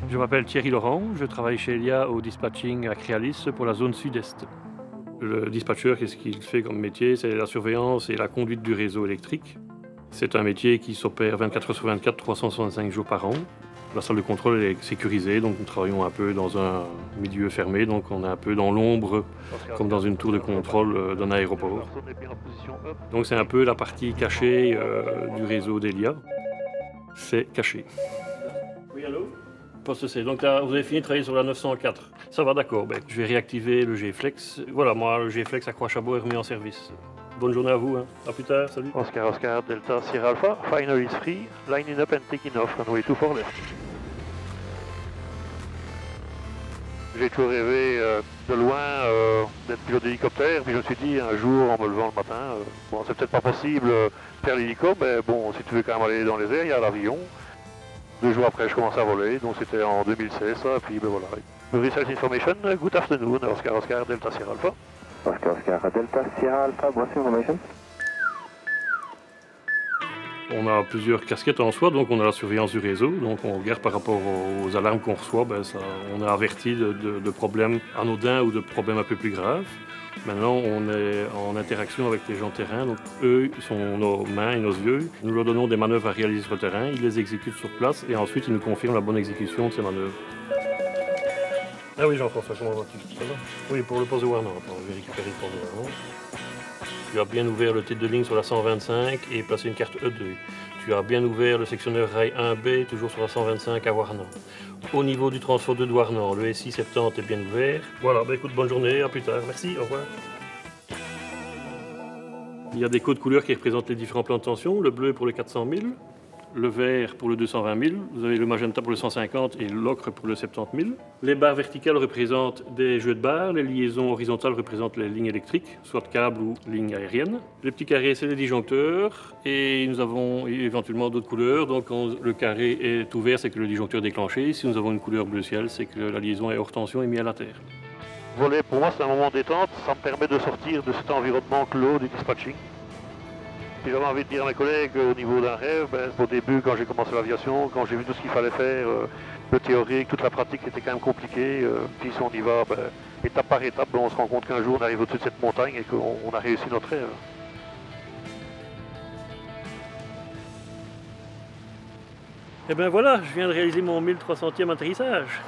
Je m'appelle Thierry Laurent, je travaille chez Elia au dispatching à Créalis pour la zone sud-est. Le dispatcher, qu'est-ce qu'il fait comme métier? C'est la surveillance et la conduite du réseau électrique. C'est un métier qui s'opère 24 heures sur 24, 365 jours par an. La salle de contrôle est sécurisée, donc nous travaillons un peu dans un milieu fermé, donc on est un peu dans l'ombre, comme dans une tour de contrôle d'un aéroport. Donc c'est un peu la partie cachée du réseau d'Elia. C'est caché. Oui, allô? Poste C. Donc là, vous avez fini de travailler sur la 904. Ça va, d'accord. Ben, je vais réactiver le G-Flex. Voilà, moi, le G-Flex à Croix-Chabot est remis en service. Bonne journée à vous. Hein. À plus tard. Salut. Oscar, Delta, Sierra Alpha. Final is free. Lining up and taking off. Runway 24 left. J'ai toujours rêvé de loin d'être pilote d'hélicoptère, puis je me suis dit un jour en me levant le matin, bon c'est peut-être pas possible faire l'hélico, mais bon si tu veux quand même aller dans les airs, il y a l'avion. 2 jours après je commence à voler, donc c'était en 2016 ça, et puis ben voilà. Research information, good afternoon, Oscar, Delta, Sierra Alpha. Oscar, Delta, Sierra Alpha, voici information. On a plusieurs casquettes en soi, donc on a la surveillance du réseau, donc on regarde par rapport aux alarmes qu'on reçoit, ben ça, on est averti de problèmes anodins ou de problèmes un peu plus graves. Maintenant, on est en interaction avec les gens de terrain, donc eux sont nos mains et nos yeux. Nous leur donnons des manœuvres à réaliser sur le terrain, ils les exécutent sur place et ensuite ils nous confirment la bonne exécution de ces manœuvres. Ah oui, Jean-François, comment vas-tu? Oui, pour le poste de Warner, attends, je vais récupérer le poste de Warner. Tu as bien ouvert le tête de ligne sur la 125 et placé une carte E2. Tu as bien ouvert le sectionneur rail 1B, toujours sur la 125 à Warnant. Au niveau du transfert de Warnant, le SI 70 est bien ouvert. Voilà, bah écoute, bonne journée, à plus tard. Merci, au revoir. Il y a des codes couleurs qui représentent les différents plans de tension. Le bleu pour le 400 000, le vert pour le 220 000, vous avez le magenta pour le 150 et l'ocre pour le 70 000. Les barres verticales représentent des jeux de barres, les liaisons horizontales représentent les lignes électriques, soit câbles ou lignes aériennes. Les petits carrés, c'est les disjoncteurs et nous avons éventuellement d'autres couleurs. Donc quand le carré est ouvert, c'est que le disjoncteur est déclenché. Si nous avons une couleur bleu ciel, c'est que la liaison est hors tension et mise à la terre. Voler, pour moi, c'est un moment détente, ça me permet de sortir de cet environnement clos du dispatching. Si j'avais envie de dire à mes collègues au niveau d'un rêve, ben, au début quand j'ai commencé l'aviation, quand j'ai vu tout ce qu'il fallait faire, le théorique, toute la pratique était quand même compliquée, puis si on y va, ben, étape par étape, ben, on se rend compte qu'un jour on arrive au-dessus de cette montagne et qu'on a réussi notre rêve. Et ben voilà, je viens de réaliser mon 1300e atterrissage.